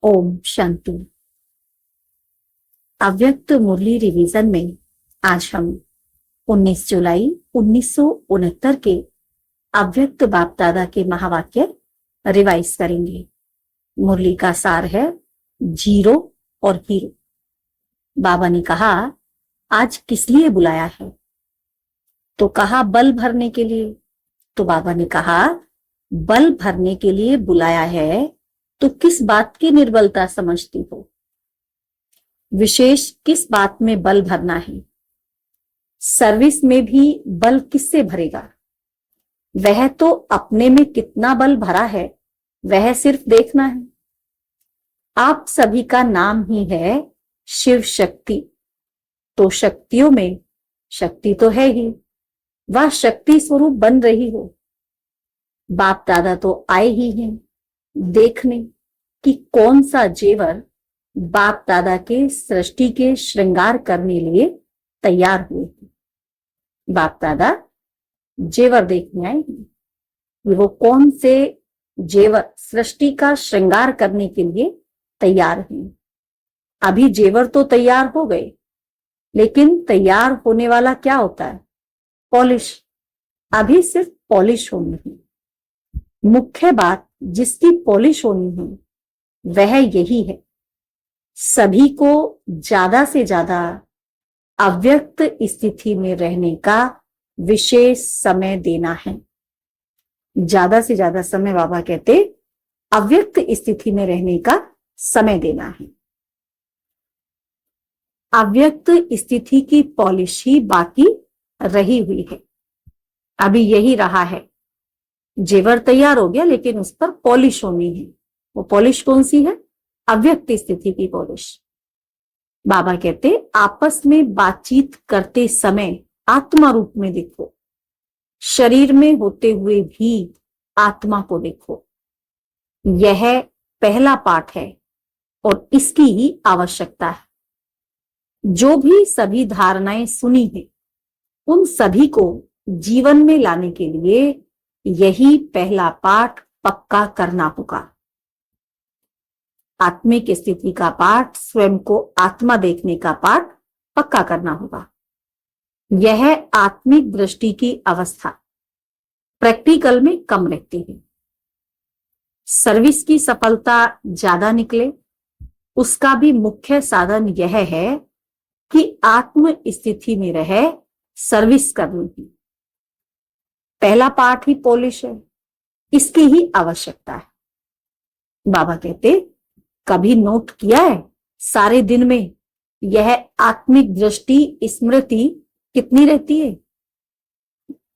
ओम शांति। अव्यक्त मुरली रिवीजन में आज हम 19 जुलाई 1969 के अव्यक्त बाप दादा के महावाक्य रिवाइज करेंगे। मुरली का सार है जीरो और हीरो। बाबा ने कहा, आज किस लिए बुलाया है? तो कहा बल भरने के लिए। तो बाबा ने कहा, बल भरने के लिए बुलाया है तो किस बात की निर्बलता समझती हो? विशेष किस बात में बल भरना है? सर्विस में भी बल किससे भरेगा? वह तो अपने में कितना बल भरा है वह सिर्फ देखना है। आप सभी का नाम ही है शिव शक्ति, तो शक्तियों में शक्ति तो है ही, वह शक्ति स्वरूप बन रही हो। बाप दादा तो आए ही हैं देखने कि कौन सा जेवर बाप दादा के सृष्टि के श्रृंगार करने लिए तैयार हुए हैं। बाप दादा जेवर देखने आए हैं, वो कौन से जेवर सृष्टि का श्रृंगार करने के लिए तैयार हैं। अभी जेवर तो तैयार हो गए, लेकिन तैयार होने वाला क्या होता है? पॉलिश। अभी सिर्फ पॉलिश होनी है। मुख्य बात जिसकी पॉलिश होनी है वह यही है, सभी को ज्यादा से ज्यादा अव्यक्त स्थिति में रहने का विशेष समय देना है। ज्यादा से ज्यादा समय बाबा कहते अव्यक्त स्थिति में रहने का समय देना है। अव्यक्त स्थिति की पॉलिश ही बाकी रही हुई है। अभी यही रहा है, जेवर तैयार हो गया लेकिन उस पर पॉलिश होनी है। वो पॉलिश कौन सी है? अव्यक्त स्थिति की पॉलिश। बाबा कहते आपस में बातचीत करते समय आत्मा रूप में देखो, शरीर में होते हुए भी आत्मा को देखो। यह पहला पाठ है और इसकी ही आवश्यकता है। जो भी सभी धारणाएं सुनी है उन सभी को जीवन में लाने के लिए यही पहला पाठ पक्का करना होगा। आत्मिक स्थिति का पाठ, स्वयं को आत्मा देखने का पाठ पक्का करना होगा। यह आत्मिक दृष्टि की अवस्था प्रैक्टिकल में कम रहती है। सर्विस की सफलता ज्यादा निकले उसका भी मुख्य साधन यह है कि आत्म स्थिति में रहे सर्विस करने की। पहला पाठ ही पॉलिश है, इसकी ही आवश्यकता है। बाबा कहते कभी नोट किया है सारे दिन में यह आत्मिक दृष्टि स्मृति कितनी रहती है?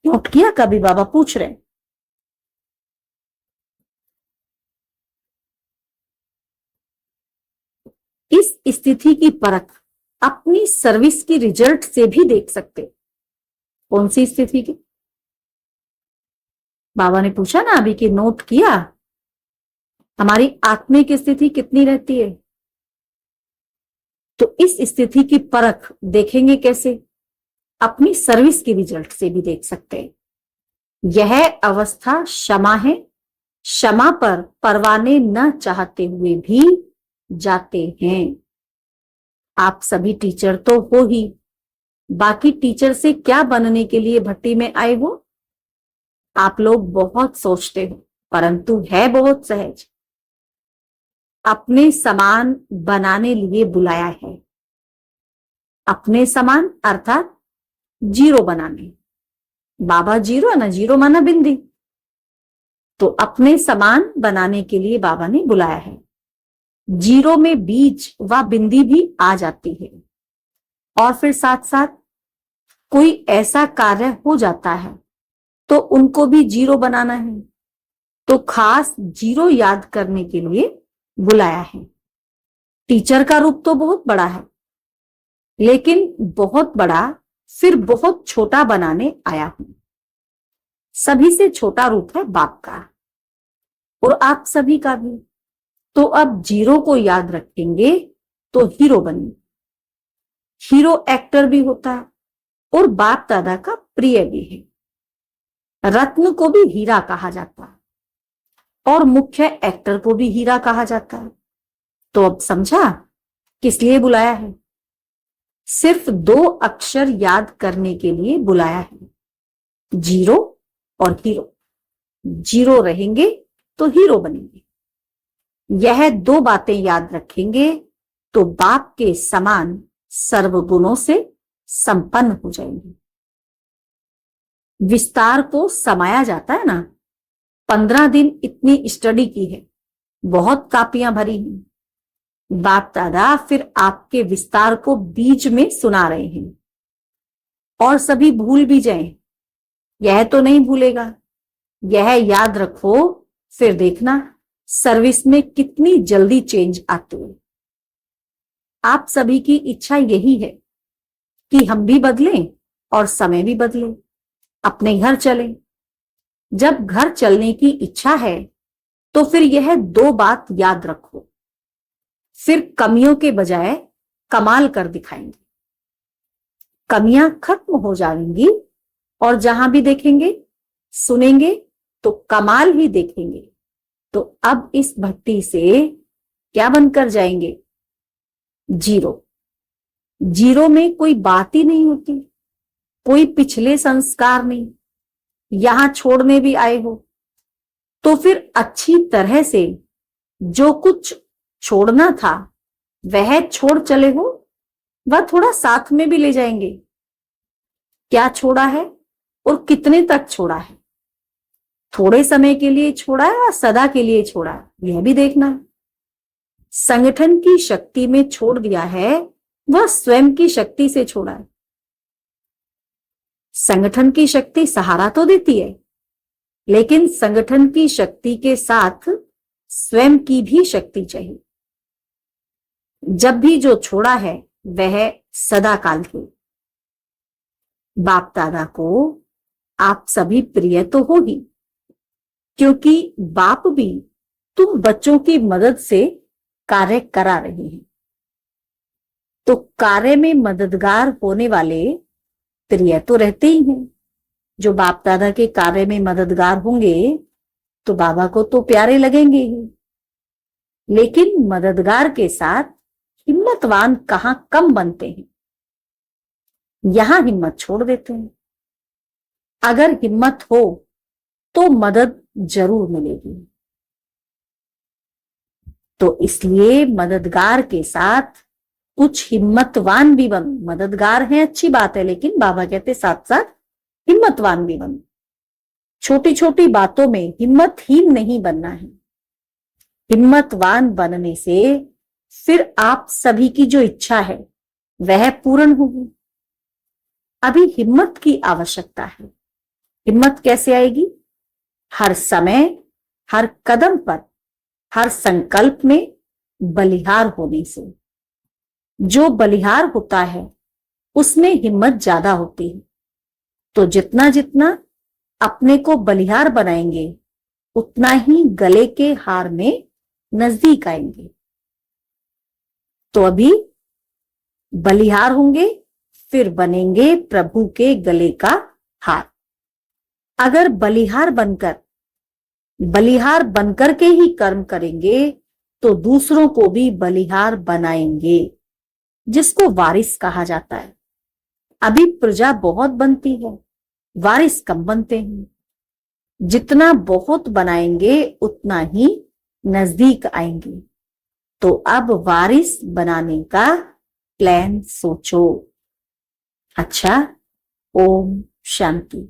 नोट किया कभी? बाबा पूछ रहे। इस स्थिति की परख अपनी सर्विस की रिजल्ट से भी देख सकते। कौन सी स्थिति की? बाबा ने पूछा ना अभी कि नोट किया हमारी आत्मिक स्थिति कितनी रहती है? तो इस स्थिति की परख देखेंगे कैसे? अपनी सर्विस के रिजल्ट से भी देख सकते हैं। यह अवस्था क्षमा है। क्षमा पर परवाने न चाहते हुए भी जाते हैं। आप सभी टीचर तो हो ही, बाकी टीचर से क्या बनने के लिए भट्टी में आए हो? आप लोग बहुत सोचते हो, परंतु है बहुत सहज। अपने समान बनाने लिए बुलाया है। अपने समान अर्थात जीरो बनाने। बाबा जीरो है ना, जीरो माना बिंदी, तो अपने समान बनाने के लिए बाबा ने बुलाया है। जीरो में बीज व बिंदी भी आ जाती है और फिर साथ साथ कोई ऐसा कार्य हो जाता है तो उनको भी जीरो बनाना है, तो खास जीरो याद करने के लिए बुलाया है। टीचर का रूप तो बहुत बड़ा है, लेकिन बहुत बड़ा फिर बहुत छोटा बनाने आया हूं। सभी से छोटा रूप है बाप का और आप सभी का भी। तो अब जीरो को याद रखेंगे तो हीरो बनेंगे। हीरो एक्टर भी होता है और बाप दादा का प्रिय भी है। रत्न को भी हीरा कहा जाता है और मुख्य एक्टर को भी हीरा कहा जाता है। तो अब समझा किस लिए बुलाया है? सिर्फ 2 अक्षर याद करने के लिए बुलाया है, जीरो और हीरो। जीरो रहेंगे तो हीरो बनेंगे। यह 2 बातें याद रखेंगे तो बाप के समान सर्वगुणों से संपन्न हो जाएंगे। विस्तार को समाया जाता है ना। 15 दिन इतनी स्टडी की है, बहुत कापियां भरी हैं। बाप दादा फिर आपके विस्तार को बीच में सुना रहे हैं। और सभी भूल भी जाएं, यह तो नहीं भूलेगा। यह याद रखो, फिर देखना सर्विस में कितनी जल्दी चेंज आती है। आप सभी की इच्छा यही है कि हम भी बदलें और समय भी बदले, अपने घर चलें। जब घर चलने की इच्छा है तो फिर यह 2 बात याद रखो, फिर कमियों के बजाय कमाल कर दिखाएंगे। कमियां खत्म हो जाएंगी और जहां भी देखेंगे सुनेंगे तो कमाल ही देखेंगे। तो अब इस भट्टी से क्या बनकर जाएंगे? जीरो। जीरो में कोई बात ही नहीं होती, कोई पिछले संस्कार नहीं, यहां छोड़ने भी आए हो तो फिर अच्छी तरह से जो कुछ छोड़ना था वह छोड़ चले हो, वह थोड़ा साथ में भी ले जाएंगे। क्या छोड़ा है और कितने तक छोड़ा है? थोड़े समय के लिए छोड़ा है या सदा के लिए छोड़ा है, यह भी देखना है। संगठन की शक्ति में छोड़ दिया है, वह स्वयं की शक्ति से छोड़ा है। संगठन की शक्ति सहारा तो देती है, लेकिन संगठन की शक्ति के साथ स्वयं की भी शक्ति चाहिए। जब भी जो छोड़ा है वह सदा काल के। बाप दादा को आप सभी प्रिय तो होगी, क्योंकि बाप भी तुम बच्चों की मदद से कार्य करा रहे हैं। तो कार्य में मददगार होने वाले प्रिय तो रहते ही हैं। जो बाप दादा के कार्य में मददगार होंगे तो बाबा को तो प्यारे लगेंगे ही, लेकिन मददगार के साथ हिम्मतवान कहां कम बनते हैं, यहां हिम्मत छोड़ देते हैं। अगर हिम्मत हो तो मदद जरूर मिलेगी। तो इसलिए मददगार के साथ कुछ हिम्मतवान भी बनो। मददगार हैं अच्छी बात है, लेकिन बाबा कहते साथ साथ हिम्मतवान भी बनो। छोटी छोटी बातों में हिम्मतहीन नहीं बनना है। हिम्मतवान बनने से फिर आप सभी की जो इच्छा है वह पूर्ण होगी। अभी हिम्मत की आवश्यकता है। हिम्मत कैसे आएगी? हर समय, हर कदम पर, हर संकल्प में बलिहार होने से। जो बलिहार होता है उसमें हिम्मत ज्यादा होती है। तो जितना जितना अपने को बलिहार बनाएंगे उतना ही गले के हार में नजदीक आएंगे। तो अभी बलिहार होंगे, फिर बनेंगे प्रभु के गले का हार। अगर बलिहार बनकर के ही कर्म करेंगे तो दूसरों को भी बलिहार बनाएंगे, जिसको वारिस कहा जाता है। अभी प्रजा बहुत बनती है, वारिस कम बनते हैं। जितना बहुत बनाएंगे उतना ही नजदीक आएंगे। तो अब वारिस बनाने का प्लान सोचो। अच्छा, ओम शांति।